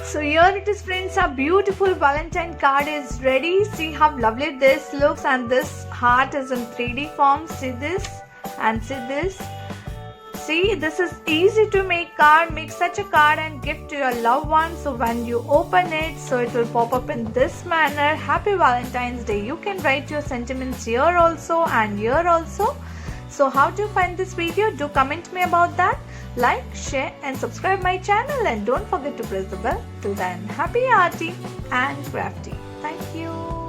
So here it is, friends, our beautiful Valentine card is ready. See how lovely this looks, and this heart is in 3D form. See this and see this. See, this is easy to make card. Make such a card and gift to your loved one. So when you open it, so it will pop up in this manner. Happy Valentine's Day. You can write your sentiments here also and here also. So how to find this video? Do comment me about that. Like, share and subscribe my channel, and don't forget to press the bell. Till then, happy arty and crafty. Thank you.